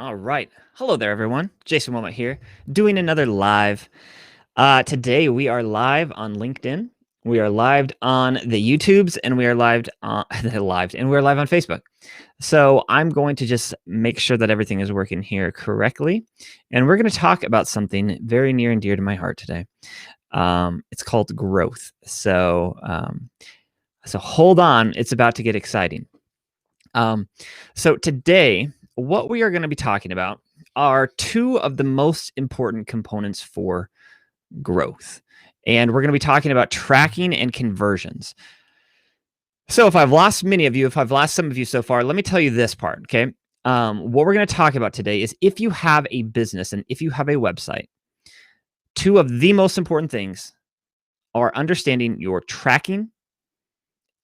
All right. Hello there, everyone. Jason Wilmot here, doing another live. Today we are live on LinkedIn. We are live on the YouTubes, and we are live on and we're live on Facebook. So I'm going to just make sure that everything is working here correctly, and we're going to talk about something very near and dear to my heart today. It's called growth. So hold on. It's about to get exciting. So today, what we are going to be talking about are two of the most important components for growth. And we're going to be talking about tracking and conversions. So if I've lost many of you, if I've lost some of you so far, let me tell you this part, okay? What we're going to talk about today is if you have a business and if you have a website, two of the most important things are understanding your tracking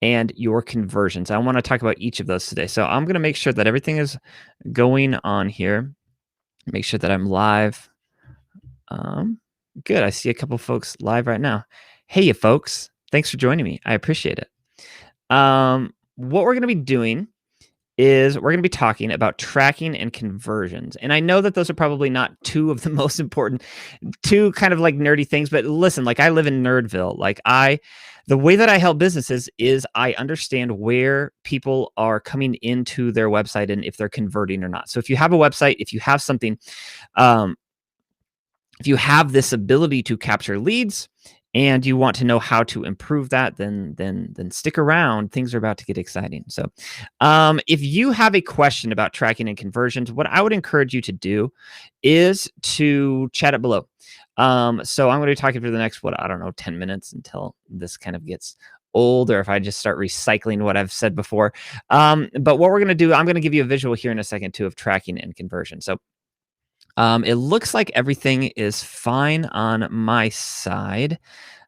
and your conversions. I want to talk about each of those today. So I'm going to make sure that everything is going on here. Make sure that I'm live. Good. I see a couple folks live right now. Hey, you folks. Thanks for joining me. I appreciate it. What we're going to be doing is we're going to be talking about tracking and conversions. And I know that those are probably not two of the most important, two kind of like nerdy things, but listen, like I live in Nerdville. The way that I help businesses is I understand where people are coming into their website and if they're converting or not. So if you have a website, if you have something, if you have this ability to capture leads and you want to know how to improve that, then stick around. Things are about to get exciting. So if you have a question about tracking and conversions, what I would encourage you to do is to chat it below. So I'm going to be talking for the next, 10 minutes until this kind of gets old, or if I just start recycling what I've said before. But what we're going to do, I'm going to give you a visual here in a second too of tracking and conversion. So it looks like everything is fine on my side.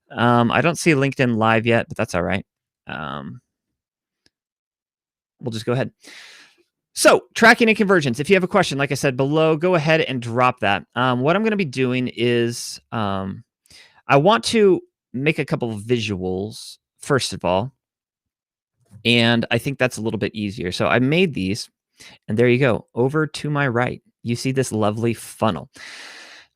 I don't see LinkedIn live yet, but that's all right. We'll just go ahead. So tracking and conversions. If you have a question, like I said below, go ahead and drop that. What I'm going to be doing is I want to make a couple of visuals, first of all. And I think that's a little bit easier. So I made these, and there you go. Over to my right, you see this lovely funnel.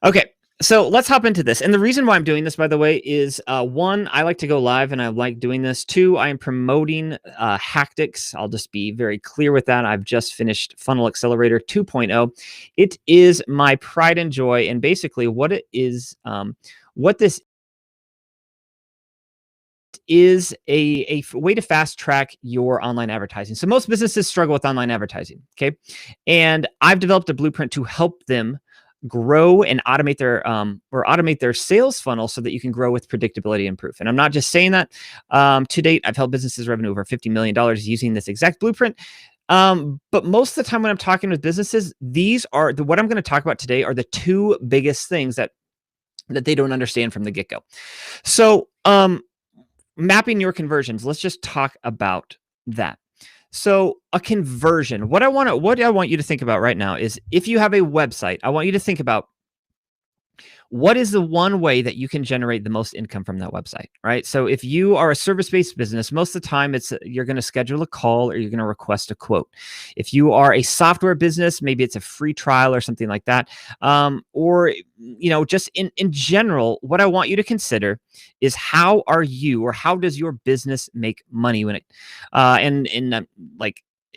Okay. So let's hop into this. And the reason why I'm doing this, by the way, is one, I like to go live and I like doing this. Two, I am promoting HACKTICS. I'll just be very clear with that. I've just finished Funnel Accelerator 2.0. It is my pride and joy. And basically what it is, what this is a way to fast track your online advertising. So most businesses struggle with online advertising. Okay. And I've developed a blueprint to help them grow and automate their sales funnel so that you can grow with predictability and proof. And I'm not just saying that. To date, I've helped businesses revenue over $50 million using this exact blueprint. But most of the time when I'm talking with businesses, these are what I'm going to talk about today are the two biggest things that they don't understand from the get-go. So mapping your conversions, let's just talk about that. So a conversion, what I want you to think about right now is if you have a website, I want you to think about what is the one way that you can generate the most income from that website, right? So if you are a service-based business, most of the time you're going to schedule a call or you're going to request a quote. If you are a software business, maybe it's a free trial or something like that. Or, just in general, what I want you to consider is how does your business make money when it,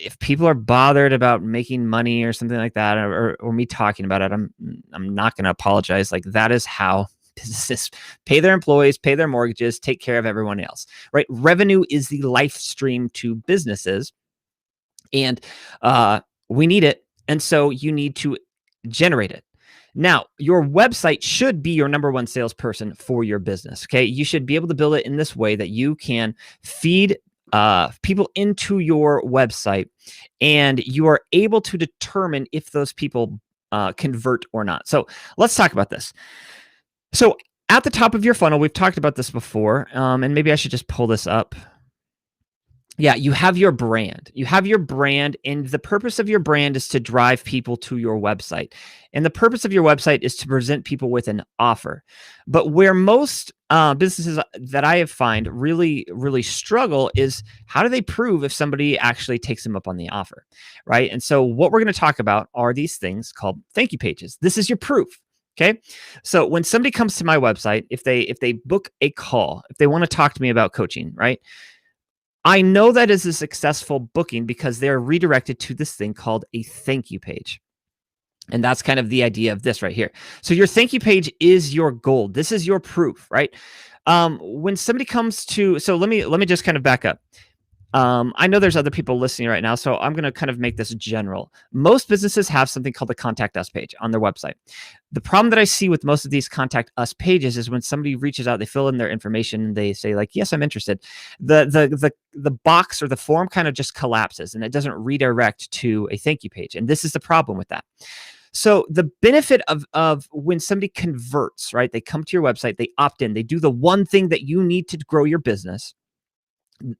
if people are bothered about making money or something like that, or me talking about it, I'm not going to apologize. Like that is how businesses pay their employees, pay their mortgages, take care of everyone else, right? Revenue is the life stream to businesses, and we need it. And so you need to generate it. Now, your website should be your number one salesperson for your business. Okay. You should be able to build it in this way that you can feed people into your website, and you are able to determine if those people convert or not. So let's talk about this. So at the top of your funnel, we've talked about this before, and maybe I should just pull this up Yeah, you have your brand. You have your brand, and the purpose of your brand is to drive people to your website. And the purpose of your website is to present people with an offer. But where most businesses that I have find really struggle is how do they prove if somebody actually takes them up on the offer, right? And so what we're going to talk about are these things called thank you pages. This is your proof. Okay. So when somebody comes to my website, if they book a call, if they want to talk to me about coaching, right? I know that is a successful booking because they're redirected to this thing called a thank you page. And that's kind of the idea of this right here. So your thank you page is your gold. This is your proof, right? When somebody comes to, so let me just kind of back up. I know there's other people listening right now, so I'm going to kind of make this general. Most businesses have something called the Contact Us page on their website. The problem that I see with most of these Contact Us pages is when somebody reaches out, they fill in their information, and they say like, "Yes, I'm interested." The box or the form kind of just collapses, and it doesn't redirect to a thank you page. And this is the problem with that. So the benefit of when somebody converts, right? They come to your website, they opt in, they do the one thing that you need to grow your business.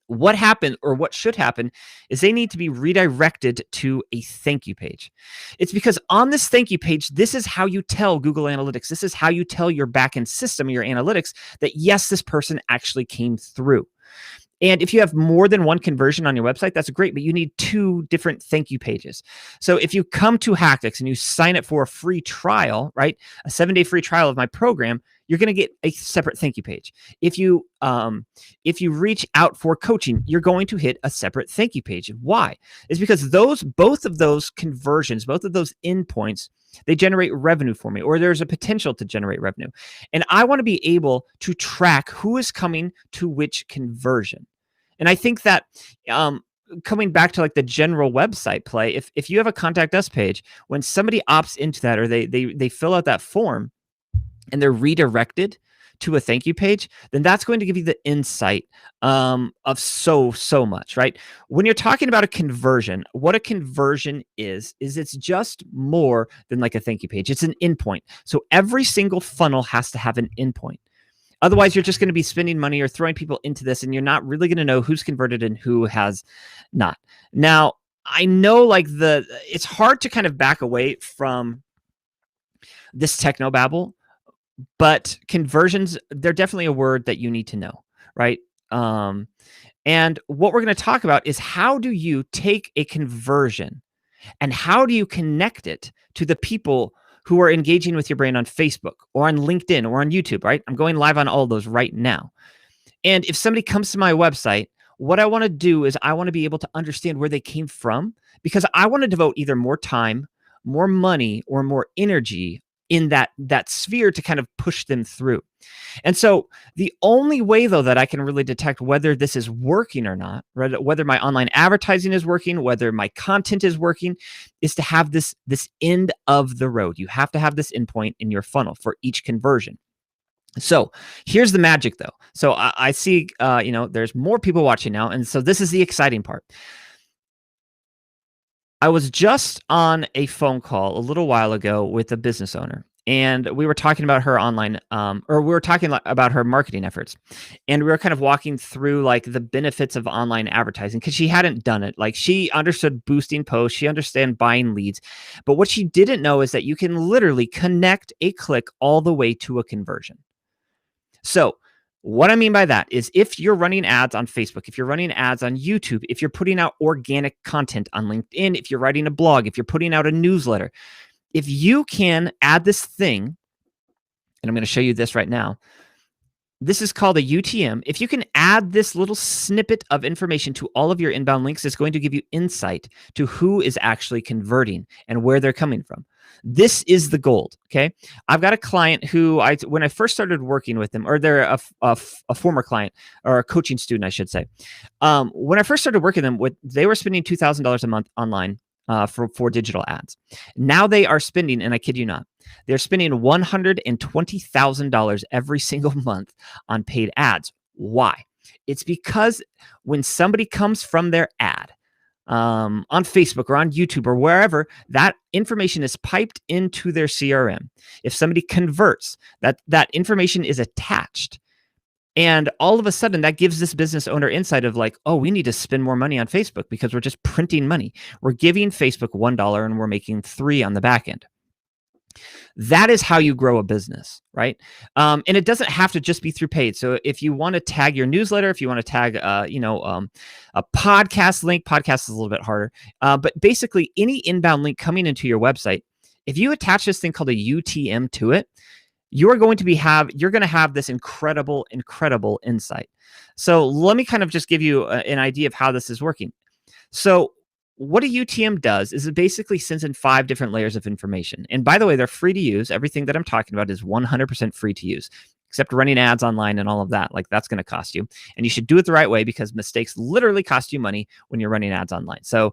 What happened or what should happen is they need to be redirected to a thank you page. It's because on this thank you page, this is how you tell Google Analytics. This is how you tell your backend system, your analytics, that yes, this person actually came through. And if you have more than one conversion on your website, that's great, but you need two different thank you pages. So if you come to HACKTICS and you sign up for a free trial, right, a 7-day free trial of my program, you're going to get a separate thank you page. If you reach out for coaching, you're going to hit a separate thank you page. Why? It's because both of those conversions, both of those endpoints, they generate revenue for me, or there's a potential to generate revenue. And I want to be able to track who is coming to which conversion. And I think that coming back to like the general website play, if you have a Contact Us page, when somebody opts into that or they fill out that form and they're redirected to a thank you page, then that's going to give you the insight of so much, right? When you're talking about a conversion, what a conversion is it's just more than like a thank you page. It's an endpoint. So every single funnel has to have an endpoint. Otherwise, you're just going to be spending money or throwing people into this, and you're not really going to know who's converted and who has not. Now, I know like it's hard to kind of back away from this technobabble, but conversions, they're definitely a word that you need to know, right? And what we're going to talk about is how do you take a conversion and how do you connect it to the people who are engaging with your brand on Facebook or on LinkedIn or on YouTube, right? I'm going live on all those right now. And if somebody comes to my website, what I want to do is I want to be able to understand where they came from, because I want to devote either more time, more money, or more energy in that sphere to kind of push them through. And so the only way though that I can really detect whether this is working or not, right, whether my online advertising is working, whether my content is working, is to have this end of the road. You have to have this endpoint in your funnel for each conversion. So here's the magic though. So I see, there's more people watching now. And so this is the exciting part. I was just on a phone call a little while ago with a business owner, and we were talking about her online, or we were talking about her marketing efforts, and we were kind of walking through like the benefits of online advertising because she hadn't done it. Like she understood boosting posts, she understood buying leads, but what she didn't know is that you can literally connect a click all the way to a conversion. So what I mean by that is if you're running ads on Facebook, if you're running ads on YouTube, if you're putting out organic content on LinkedIn, if you're writing a blog, if you're putting out a newsletter, if you can add this thing, and I'm going to show you this right now. This is called a UTM. If you can add this little snippet of information to all of your inbound links, it's going to give you insight to who is actually converting and where they're coming from. This is the gold, okay? I've got a client who, when I first started working with them, or they're a former client, or a coaching student, I should say. When I first started working with them, they were spending $2,000 a month online for digital ads. Now they are spending, and I kid you not, they're spending $120,000 every single month on paid ads. Why? It's because when somebody comes from their ad, on Facebook or on YouTube or wherever, that information is piped into their CRM. If somebody converts, that information is attached. And all of a sudden that gives this business owner insight of like, oh, we need to spend more money on Facebook because we're just printing money. We're giving Facebook $1 and we're making 3 on the back end. That is how you grow a business, right? And it doesn't have to just be through paid. So if you want to tag your newsletter, if you want to tag, a podcast link, podcast is a little bit harder. But basically any inbound link coming into your website, if you attach this thing called a UTM to it, you're going to have this incredible insight. So let me kind of just give you an idea of how this is working. So what a UTM does is it basically sends in 5 different layers of information. And by the way, they're free to use. Everything that I'm talking about is 100% free to use, except running ads online and all of that. Like, that's going to cost you. And you should do it the right way because mistakes literally cost you money when you're running ads online. So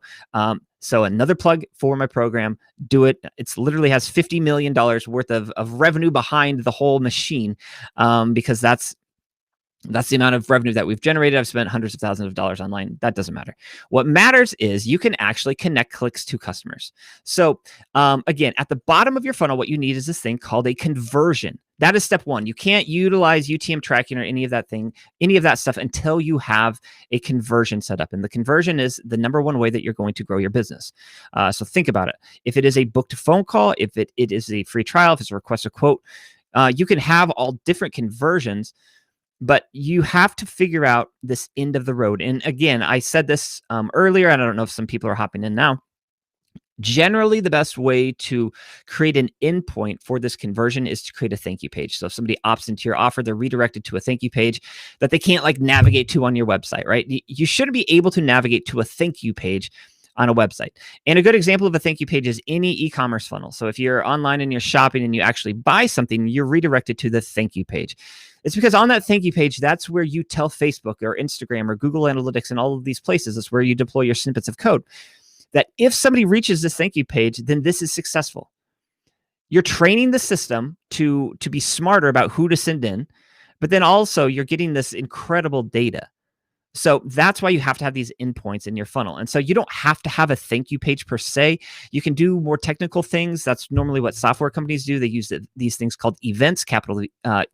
another plug for my program, do it. It's literally has $50 million worth of revenue behind the whole machine, because that's the amount of revenue that we've generated. I've spent hundreds of thousands of dollars online. That doesn't matter. What matters is you can actually connect clicks to customers. So again, at the bottom of your funnel, what you need is this thing called a conversion. That is step 1. You can't utilize UTM tracking or any of that stuff until you have a conversion set up. And the conversion is the number 1 way that you're going to grow your business. So think about it. If it is a booked phone call, if it is a free trial, if it's a request a quote, you can have all different conversions. But you have to figure out this end of the road. And again, I said this earlier, and I don't know if some people are hopping in now. Generally, the best way to create an endpoint for this conversion is to create a thank you page. So if somebody opts into your offer, they're redirected to a thank you page that they can't like navigate to on your website, right? You should be able to navigate to a thank you page on a website. And a good example of a thank you page is any e-commerce funnel. So if you're online and you're shopping and you actually buy something, you're redirected to the thank you page. It's because on that thank you page, that's where you tell Facebook or Instagram or Google Analytics and all of these places, it's where you deploy your snippets of code, that if somebody reaches this thank you page, then this is successful. You're training the system to be smarter about who to send in, but then also you're getting this incredible data. So that's why you have to have these endpoints in your funnel. And so you don't have to have a thank you page per se. You can do more technical things. That's normally what software companies do. They use these things called events, capital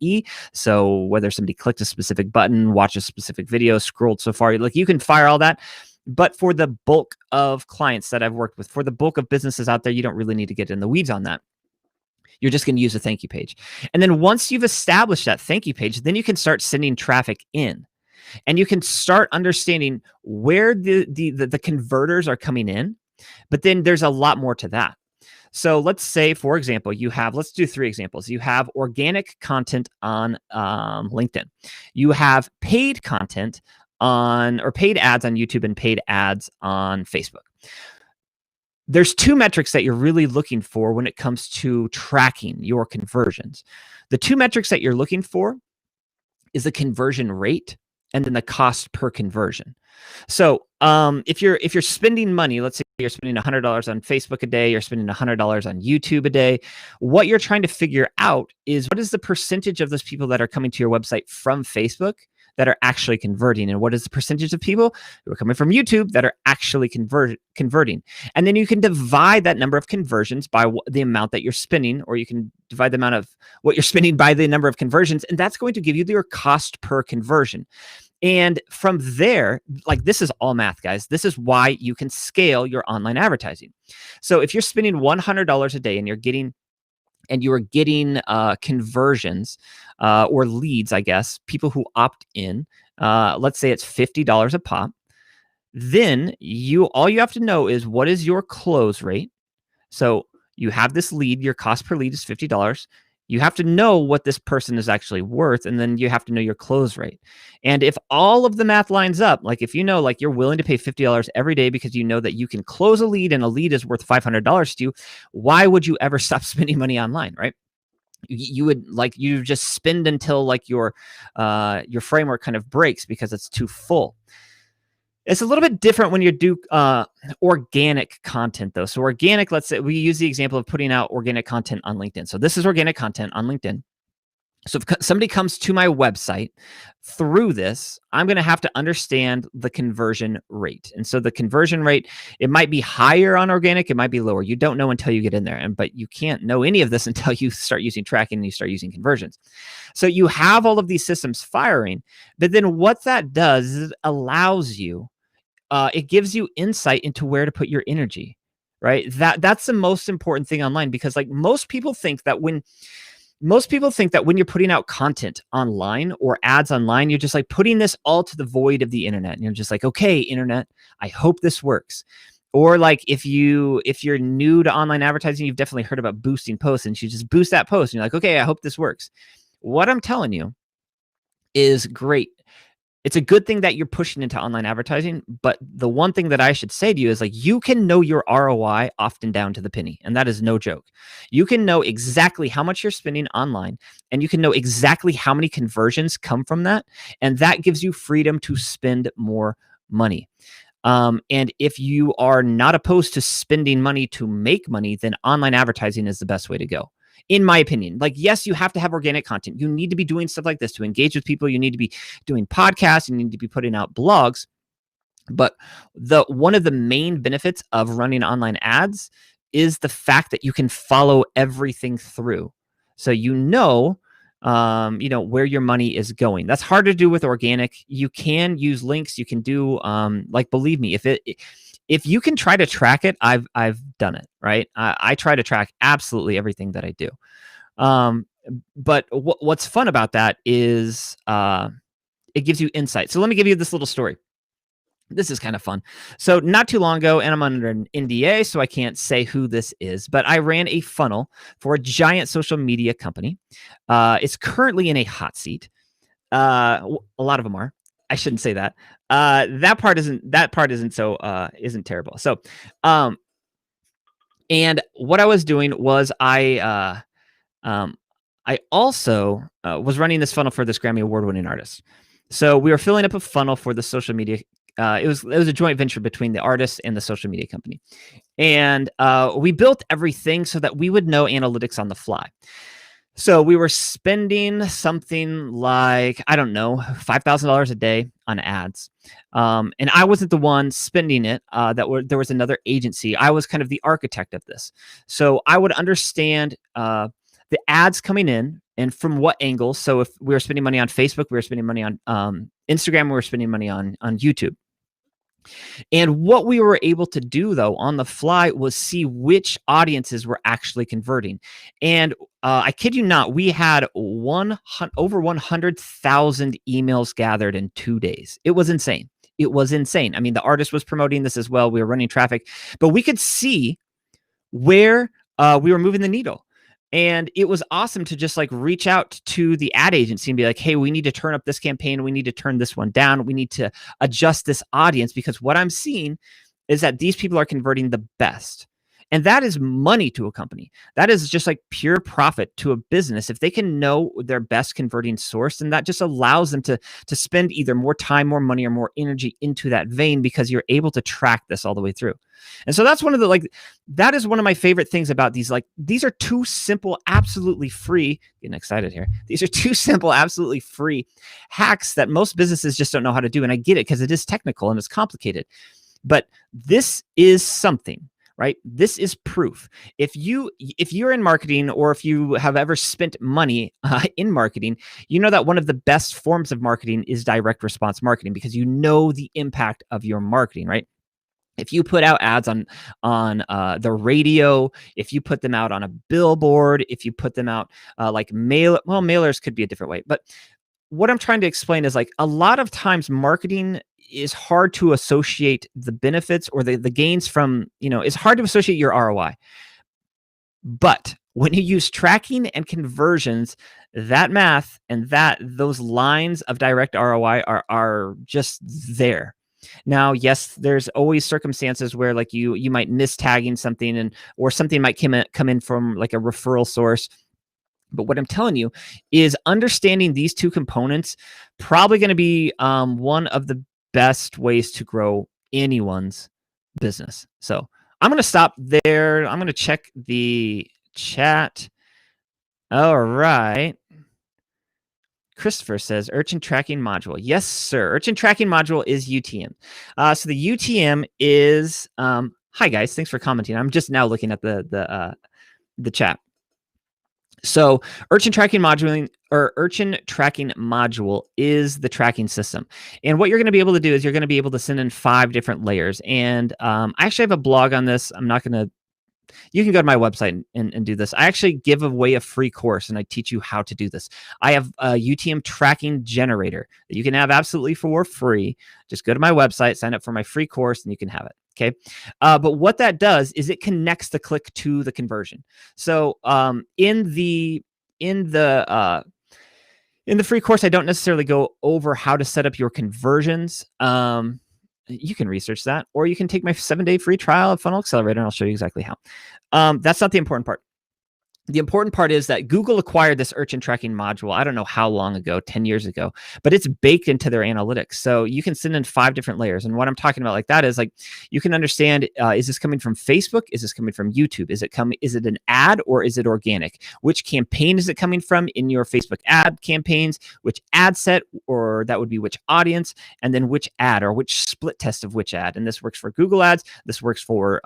E. So whether somebody clicked a specific button, watched a specific video, scrolled so far, like you can fire all that. But for the bulk of clients that I've worked with, for the bulk of businesses out there, you don't really need to get in the weeds on that. You're just going to use a thank you page. And then once you've established that thank you page, then you can start sending traffic in. And you can start understanding where the converters are coming in, but then there's a lot more to that. So let's say, for example, let's do 3 examples. You have organic content on LinkedIn. You have paid content or paid ads on YouTube and paid ads on Facebook. There's 2 metrics that you're really looking for when it comes to tracking your conversions. The 2 metrics that you're looking for is the conversion rate and then the cost per conversion. So if you're spending money, let's say you're spending $100 on Facebook a day, you're spending $100 on YouTube a day, what you're trying to figure out is what is the percentage of those people that are coming to your website from Facebook that are actually converting, and what is the percentage of people who are coming from YouTube that are actually converting. And then you can divide that number of conversions by the amount that you're spending, or you can divide the amount of what you're spending by the number of conversions, and that's going to give you your cost per conversion. And from there, like, this is all math, guys. This is why you can scale your online advertising. So if you're spending $100 a day and you are getting conversions or leads, I guess, people who opt in, let's say it's $50 a pop, then all you have to know is what is your close rate. So you have this lead, your cost per lead is $50. You have to know what this person is actually worth, and then you have to know your close rate. And if all of the math lines up, like if you know, like, you're willing to pay $50 every day because you know that you can close a lead and a lead is worth $500 to you, why would you ever stop spending money online, right? You would, like, you just spend until like your framework kind of breaks because it's too full. It's a little bit different when you do organic content, though. So organic, let's say we use the example of putting out organic content on LinkedIn. So this is organic content on LinkedIn. So if somebody comes to my website through this, I'm going to have to understand the conversion rate. And so the conversion rate, it might be higher on organic, it might be lower. You don't know until you get in there. But you can't know any of this until you start using tracking and you start using conversions. So you have all of these systems firing, but then what that does is it allows you, it gives you insight into where to put your energy, right? That's the most important thing online, because like most people think that when you're putting out content online or ads online, you're just like putting this all to the void of the internet. And you're just like, okay, internet, I hope this works. Or like if you're new to online advertising, you've definitely heard about boosting posts, and you just boost that post and you're like, okay, I hope this works. What I'm telling you is great. It's a good thing that you're pushing into online advertising, but the one thing that I should say to you is like, you can know your ROI often down to the penny, and that is no joke. You can know exactly how much you're spending online, and you can know exactly how many conversions come from that, and that gives you freedom to spend more money. And if you are not opposed to spending money to make money, then online advertising is the best way to go, in my opinion. Like, yes, you have to have organic content. You need to be doing stuff like this to engage with people. You need to be doing podcasts. You need to be putting out blogs. But one of the main benefits of running online ads is the fact that you can follow everything through. So where your money is going. That's hard to do with organic. You can use links. You can do like, believe me, if you can try to track it, I've done it, right? I try to track absolutely everything that I do. But what's fun about that is it gives you insight. So let me give you this little story. This is kind of fun. So not too long ago, and I'm under an NDA, so I can't say who this is, but I ran a funnel for a giant social media company. It's currently in a hot seat. A lot of them are. I shouldn't say that. That part isn't terrible. So, and what I was doing was I also was running this funnel for this Grammy Award-winning artist. So we were filling up a funnel for the social media. It was a joint venture between the artist and the social media company. And we built everything so that we would know analytics on the fly. So we were spending something like, I don't know, $5,000 a day on ads. And I wasn't the one spending it. There was another agency. I was kind of the architect of this. So I would understand the ads coming in and from what angle. So if we were spending money on Facebook, we were spending money on Instagram, we were spending money on YouTube. And what we were able to do, though, on the fly was see which audiences were actually converting. And I kid you not, we had over 100,000 emails gathered in 2 days. It was insane. It was insane. I mean, the artist was promoting this as well. We were running traffic, but we could see where we were moving the needle. And it was awesome to just like reach out to the ad agency and be like, hey, we need to turn up this campaign. We need to turn this one down. We need to adjust this audience, because what I'm seeing is that these people are converting the best. And that is money to a company. That is just like pure profit to a business. If they can know their best converting source, then that just allows them to spend either more time, more money, or more energy into that vein, because you're able to track this all the way through. And so that's that is one of my favorite things about these. Like, these are two simple, absolutely free, getting excited here. These are two simple, absolutely free hacks that most businesses just don't know how to do. And I get it, because it is technical and it's complicated, but this is something, right? This is proof. If you're in marketing, or if you have ever spent money in marketing, you know that one of the best forms of marketing is direct response marketing, because you know the impact of your marketing, right? If you put out ads on the radio, if you put them out on a billboard, if you put them out mailers could be a different way. But what I'm trying to explain is, like, a lot of times marketing is hard to associate the benefits or the gains from, it's hard to associate your ROI. But when you use tracking and conversions, that math and those lines of direct ROI are just there. Now, yes, there's always circumstances where like you might miss tagging something, or something might come in from like a referral source. But what I'm telling you is understanding these two components probably going to be one of the best ways to grow anyone's business. So I'm going to stop there. I'm going to check the chat. All right. Christopher says Urchin Tracking Module. Yes, sir. Urchin Tracking Module is UTM. So the UTM is hi guys, thanks for commenting. I'm just now looking at the chat. So Urchin Tracking Module is the tracking system. And what you're going to be able to do is you're going to be able to send in 5 different layers. And I actually have a blog on this. I'm not going to, you can go to my website and do this. I actually give away a free course and I teach you how to do this. I have a UTM tracking generator that you can have absolutely for free. Just go to my website, sign up for my free course, and you can have it. Okay. But what that does is it connects the click to the conversion. So in the free course, I don't necessarily go over how to set up your conversions. You can research that, or you can take my 7-day free trial of Funnel Accelerator, and I'll show you exactly how. That's not the important part. The important part is that Google acquired this Urchin Tracking module, I don't know how long ago, 10 years ago, but it's baked into their analytics. So you can send in 5 different layers. And what I'm talking about like that is like, you can understand, is this coming from Facebook? Is this coming from YouTube? Is it an ad or is it organic? Which campaign is it coming from in your Facebook ad campaigns? Which ad set, or that would be which audience, and then which ad or which split test of which ad. And this works for Google ads. This works for,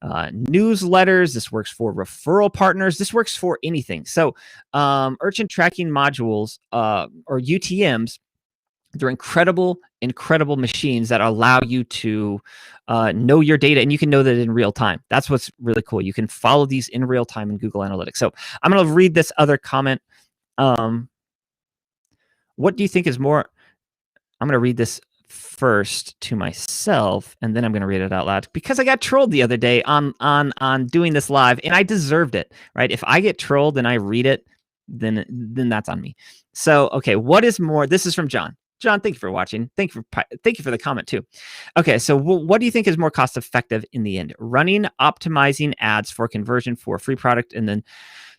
newsletters. This works for referral partners. This works for anything. So Urchin Tracking modules or UTMs, they're incredible machines that allow you to know your data, and you can know that in real time. That's what's really cool. You can follow these in real time in Google Analytics. So I'm going to read this other comment. What do you think is more? I'm going to read this first to myself, and then I'm going to read it out loud because I got trolled the other day on doing this live, and I deserved it, right? If I get trolled and I read it, then that's on me. So, okay, what is more? This is from John. John, thank you for watching. Thank you for the comment too. Okay, so what do you think is more cost effective in the end? Running optimizing ads for conversion for a free product, and then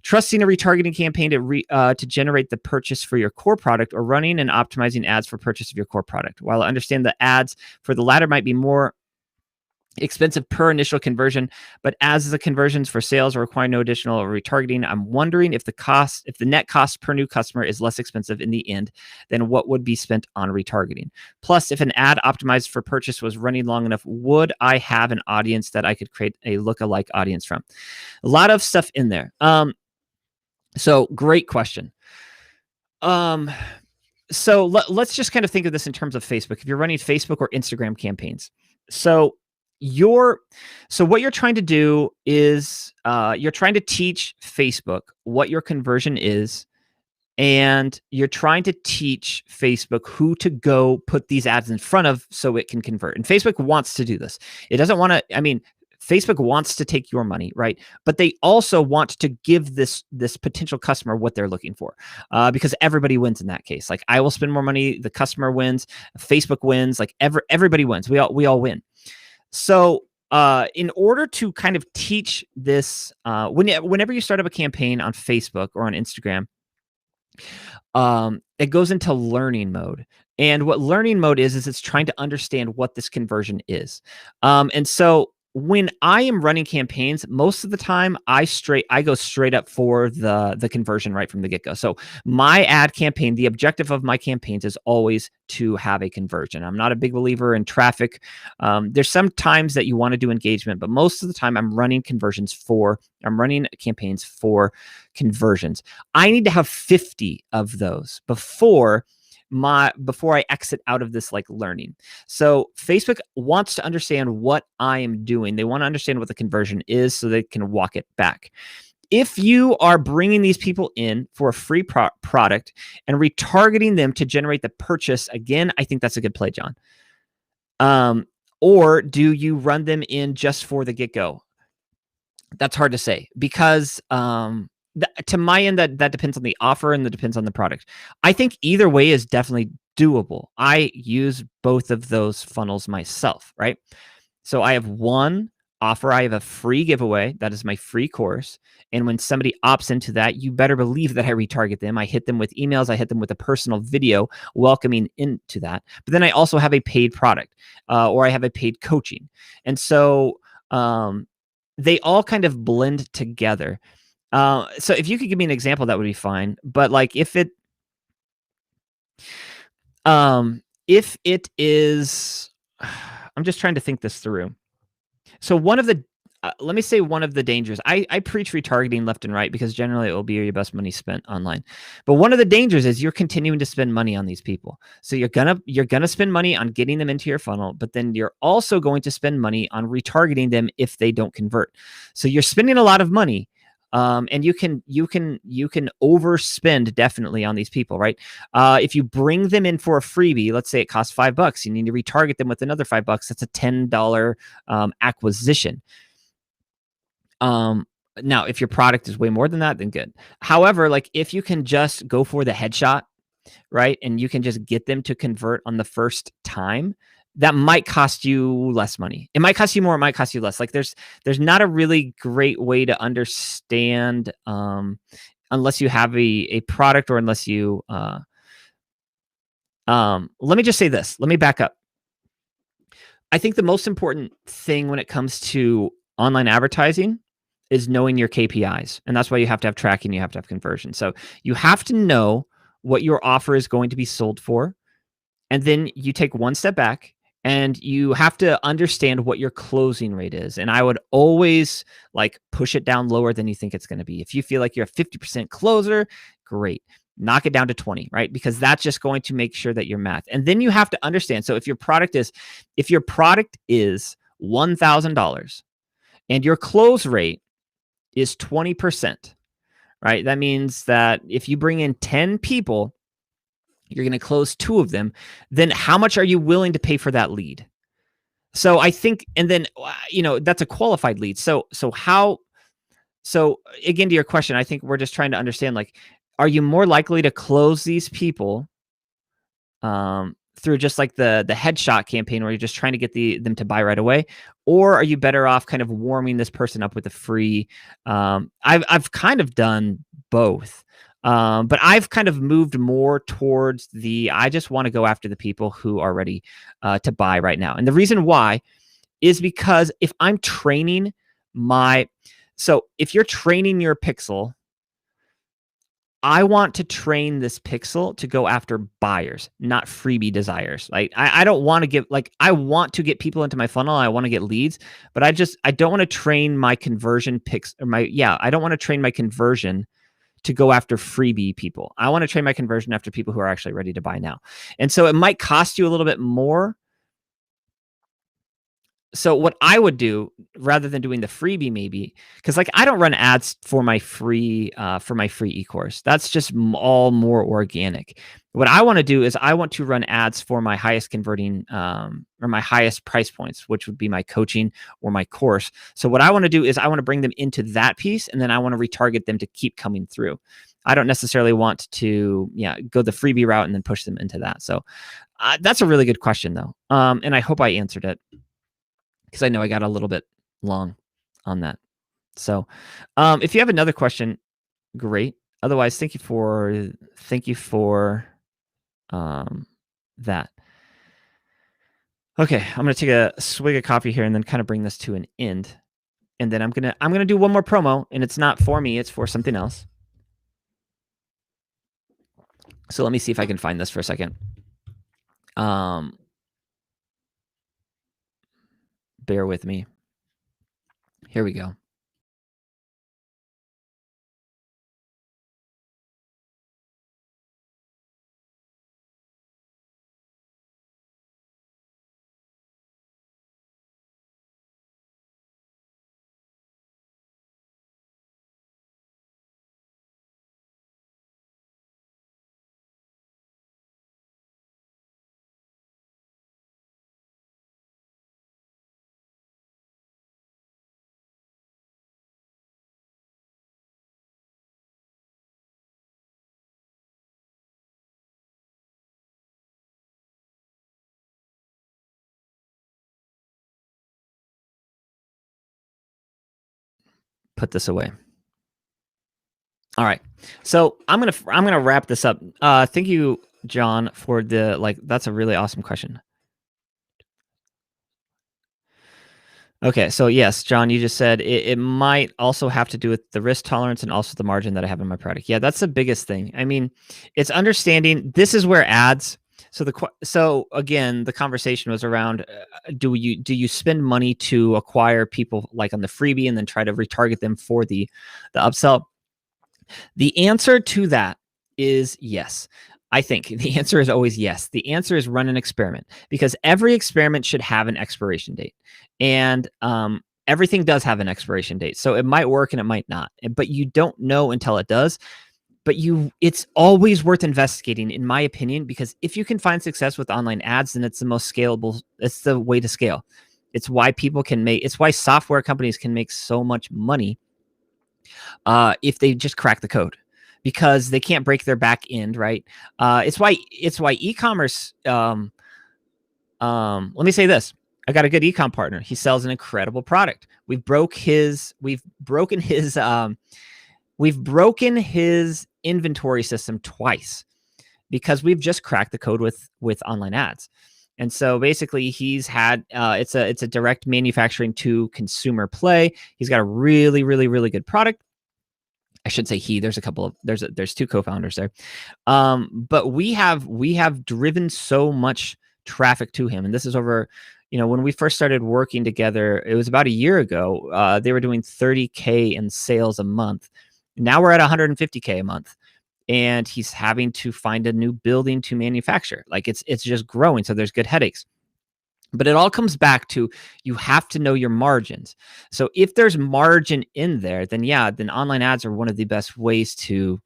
trusting a retargeting campaign to generate the purchase for your core product, or running and optimizing ads for purchase of your core product? While I understand the ads for the latter might be more expensive per initial conversion, but as the conversions for sales require no additional retargeting, I'm wondering if the net cost per new customer is less expensive in the end than what would be spent on retargeting. Plus, if an ad optimized for purchase was running long enough, would I have an audience that I could create a lookalike audience from? A lot of stuff in there. So great question. So let's just kind of think of this in terms of Facebook. If you're running Facebook or Instagram campaigns, so what you're trying to do is you're trying to teach Facebook what your conversion is, and you're trying to teach Facebook who to go put these ads in front of so it can convert. And Facebook wants to do this. It doesn't want to, Facebook wants to take your money, right? But they also want to give this potential customer what they're looking for, because everybody wins in that case. Like, I will spend more money, the customer wins, Facebook wins, like everybody wins. We all win. So in order to kind of teach this, whenever you start up a campaign on Facebook or on Instagram, it goes into learning mode. And what learning mode is it's trying to understand what this conversion is. And so when I am running campaigns, most of the time I go straight up for the conversion right from the get-go. So my ad campaign, the objective of my campaigns is always to have a conversion. I'm not a big believer in traffic. There's some times that you want to do engagement, but most of the time I'm running campaigns for conversions. I need to have 50 of those before I exit out of this like learning. So Facebook wants to understand what I am doing. They want to understand what the conversion is so they can walk it back. If you are bringing these people in for a free product and retargeting them to generate the purchase, again, I think that's a good play, John. Or do you run them in just for the get-go? That's hard to say, because to my end, that depends on the offer and that depends on the product. I think either way is definitely doable. I use both of those funnels myself, right? So I have one offer. I have a free giveaway. That is my free course. And when somebody opts into that, you better believe that I retarget them. I hit them with emails. I hit them with a personal video welcoming into that. But then I also have a paid product, or I have a paid coaching. And so they all kind of blend together. So if you could give me an example, that would be fine. But like if If it is, I'm just trying to think this through. So let me say one of the dangers. I preach retargeting left and right because generally it will be your best money spent online. But one of the dangers is you're continuing to spend money on these people. So you're gonna spend money on getting them into your funnel, but then you're also going to spend money on retargeting them if they don't convert. So you're spending a lot of money. And you can overspend definitely on these people, right? If you bring them in for a freebie, let's say it costs $5, you need to retarget them with another $5. That's a $10 acquisition. Now, if your product is way more than that, then good. However, like if you can just go for the headshot, right, and you can just get them to convert on the first time, that might cost you less money. It might cost you more. It might cost you less. Like there's not a really great way to understand unless you have a product or unless you let me just say this. Let me back up. I think the most important thing when it comes to online advertising is knowing your KPIs. And that's why you have to have tracking, you have to have conversion. So you have to know what your offer is going to be sold for. And then you take one step back and you have to understand what your closing rate is. And I would always like push it down lower than you think it's going to be. If you feel like you're a 50% closer, great. Knock it down to 20, right? Because that's just going to make sure that your math. And then you have to understand. So if your product is $1,000 and your close rate is 20%, right? That means that if you bring in 10 people, you're going to close 2 of them, then how much are you willing to pay for that lead? So I think, and then, that's a qualified lead. So again, to your question, I think we're just trying to understand, like, are you more likely to close these people through just like the headshot campaign where you're just trying to get them to buy right away? Or are you better off kind of warming this person up with a free, I've kind of done both. But I've kind of moved more towards I just want to go after the people who are ready to buy right now. And the reason why is because if I'm training if you're training your pixel, I want to train this pixel to go after buyers, not freebie desires. Like I don't want to I want to get people into my funnel. I want to get leads, but I don't want to train my conversion I don't want to train my conversion to go after freebie people. I want to train my conversion after people who are actually ready to buy now. And so it might cost you a little bit more. So what I would do rather than doing the freebie, maybe, because like I don't run ads for my free e-course. That's just all more organic. What I want to do is I want to run ads for my highest converting or my highest price points, which would be my coaching or my course. So what I want to do is I want to bring them into that piece, and then I want to retarget them to keep coming through. I don't necessarily want to go the freebie route and then push them into that. So that's a really good question, though, and I hope I answered it, because I know I got a little bit long on that. So if you have another question, great. Otherwise, thank you for that. Okay, I'm gonna take a swig of coffee here and then kind of bring this to an end. And then I'm gonna do one more promo, and it's not for me, it's for something else. So let me see if I can find this for a second. Bear with me. Here we go. Put this away. All right. So I'm gonna wrap this up. Thank you, John, for that's a really awesome question. Okay, so yes, John, you just said it might also have to do with the risk tolerance and also the margin that I have in my product. Yeah, that's the biggest thing. I mean, it's understanding this is where ads. So again, the conversation was around do you spend money to acquire people like on the freebie and then try to retarget them for the upsell? The answer to that is yes. I think the answer is always yes. The answer is run an experiment because every experiment should have an expiration date. And everything does have an expiration date. So it might work and it might not, but you don't know until it does. But it's always worth investigating, in my opinion, because if you can find success with online ads, then it's the most scalable. It's the way to scale. It's why it's why software companies can make so much money if they just crack the code, because they can't break their back end, right? It's why e-commerce. Let me say this: I got a good e-com partner. He sells an incredible product. We've broken his inventory system twice because we've just cracked the code with online ads. And so basically he's had it's a direct manufacturing to consumer play. He's got a really, really, really good product. I should say there's there's two co-founders there. But we have driven so much traffic to him. And this is over, when we first started working together, it was about a year ago. They were doing 30K in sales a month. Now we're at 150K a month. And he's having to find a new building to manufacture. Like it's just growing. So there's good headaches. But it all comes back to you have to know your margins. So if there's margin in there, then online ads are one of the best ways to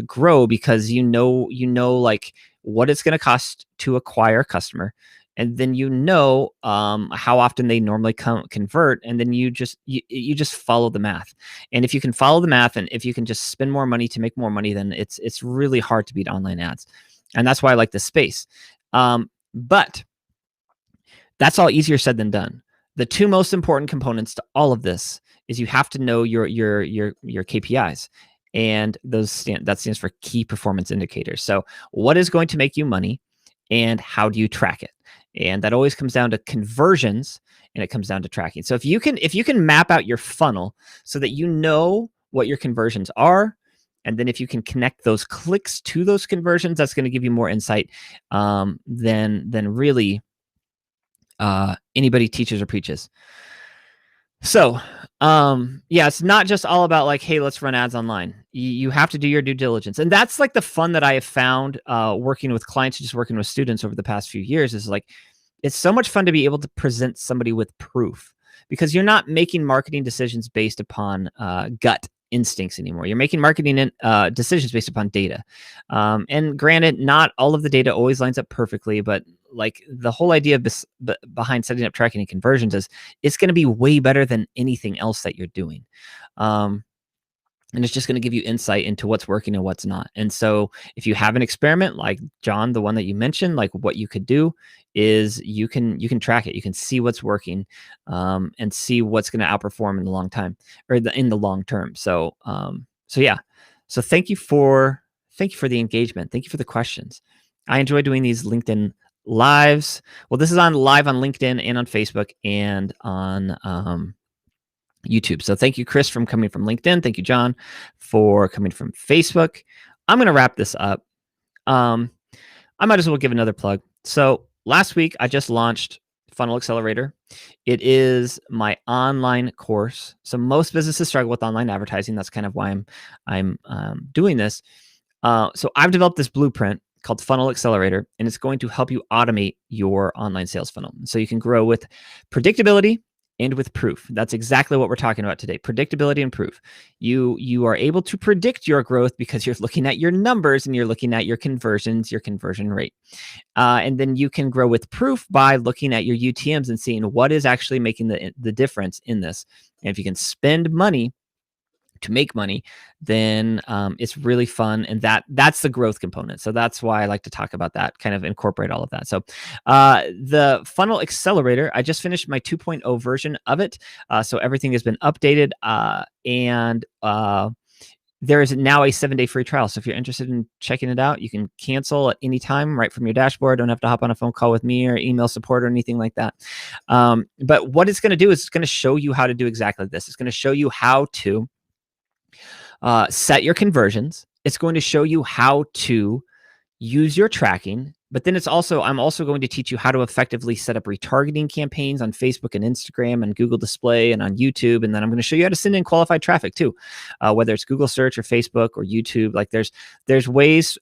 grow, because you know like what it's going to cost to acquire a customer, and then how often they normally convert, and then you just follow the math. And if you can follow the math, and if you can just spend more money to make more money, then it's really hard to beat online ads. And that's why I like this space. But that's all easier said than done. The two most important components to all of this is you have to know your KPIs, and that stands for key performance indicators. So what is going to make you money, and how do you track it? And that always comes down to conversions, and it comes down to tracking. So if you can map out your funnel so that you know what your conversions are, and then if you can connect those clicks to those conversions, that's going to give you more insight than really anybody teaches or preaches. So, it's not just all about like, hey, let's run ads online. You have to do your due diligence. And that's like the fun that I have found working with clients, just working with students over the past few years, is like, it's so much fun to be able to present somebody with proof, because you're not making marketing decisions based upon gut instincts anymore. You're making marketing decisions based upon data. And granted, not all of the data always lines up perfectly, but like the whole idea behind setting up tracking and conversions is it's going to be way better than anything else that you're doing. And it's just going to give you insight into what's working and what's not. And so if you have an experiment like John, the one that you mentioned, like what you could do is you can track it. You can see what's working and see what's going to outperform in the long time, or in the long term. So So thank you for the engagement. Thank you for the questions. I enjoy doing these LinkedIn lives. Well, this is live on LinkedIn and on Facebook and on YouTube. So thank you, Chris, from coming from LinkedIn. Thank you, John, for coming from Facebook. I'm going to wrap this up. I might as well give another plug. So last week, I just launched Funnel Accelerator. It is my online course. So most businesses struggle with online advertising. That's kind of why I'm doing this. So I've developed this blueprint called Funnel Accelerator, and it's going to help you automate your online sales funnel, so you can grow with predictability and with proof. That's exactly what we're talking about today. Predictability and proof. You are able to predict your growth because you're looking at your numbers and you're looking at your conversions, your conversion rate. And then you can grow with proof by looking at your UTMs and seeing what is actually making the difference in this. And if you can spend money to make money, then it's really fun. And that's the growth component. So that's why I like to talk about that, kind of incorporate all of that. So the Funnel Accelerator, I just finished my 2.0 version of it. So everything has been updated and there is now a 7-day free trial. So if you're interested in checking it out, you can cancel at any time right from your dashboard. Don't have to hop on a phone call with me or email support or anything like that. But what it's going to do is it's going to show you how to do exactly this. It's going to show you how to set your conversions. It's going to show you how to use your tracking, but then I'm also going to teach you how to effectively set up retargeting campaigns on Facebook and Instagram and Google Display and on YouTube. And then I'm going to show you how to send in qualified traffic too, whether it's Google search or Facebook or YouTube. Like there's ways,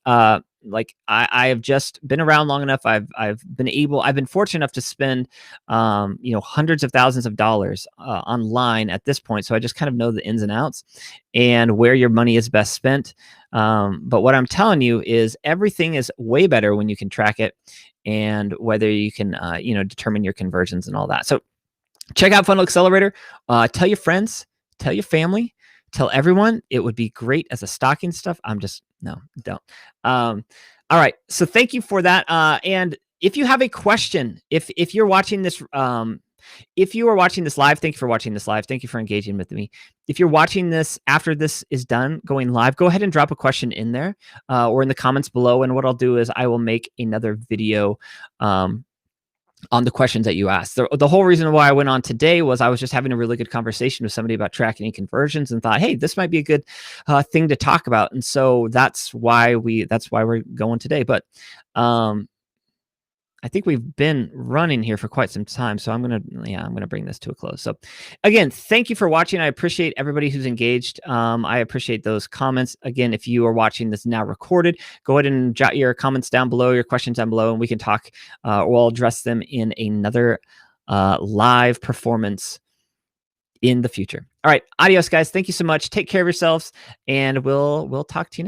like I have just been around long enough. I've been fortunate enough to spend, hundreds of thousands of dollars online at this point. So I just kind of know the ins and outs and where your money is best spent. But what I'm telling you is everything is way better when you can track it and whether you can, determine your conversions and all that. So check out Funnel Accelerator. Tell your friends, tell your family, tell everyone. It would be great as a stocking stuff. No, don't. All right. So thank you for that. And if you have a question, if you're watching this, if you are watching this live, thank you for watching this live. Thank you for engaging with me. If you're watching this after this is done going live, go ahead and drop a question in there or in the comments below. And what I'll do is I will make another video on the questions that you asked. The whole reason why I went on today was I was just having a really good conversation with somebody about tracking and conversions and thought, hey, this might be a good thing to talk about. And so that's why we're going today. But I think we've been running here for quite some time, so I'm gonna bring this to a close. So, again, thank you for watching. I appreciate everybody who's engaged. I appreciate those comments. Again, if you are watching this now recorded, go ahead and jot your comments down below, your questions down below, and we can talk. We'll address them in another live performance in the future. All right, adios, guys. Thank you so much. Take care of yourselves, and we'll talk to you next.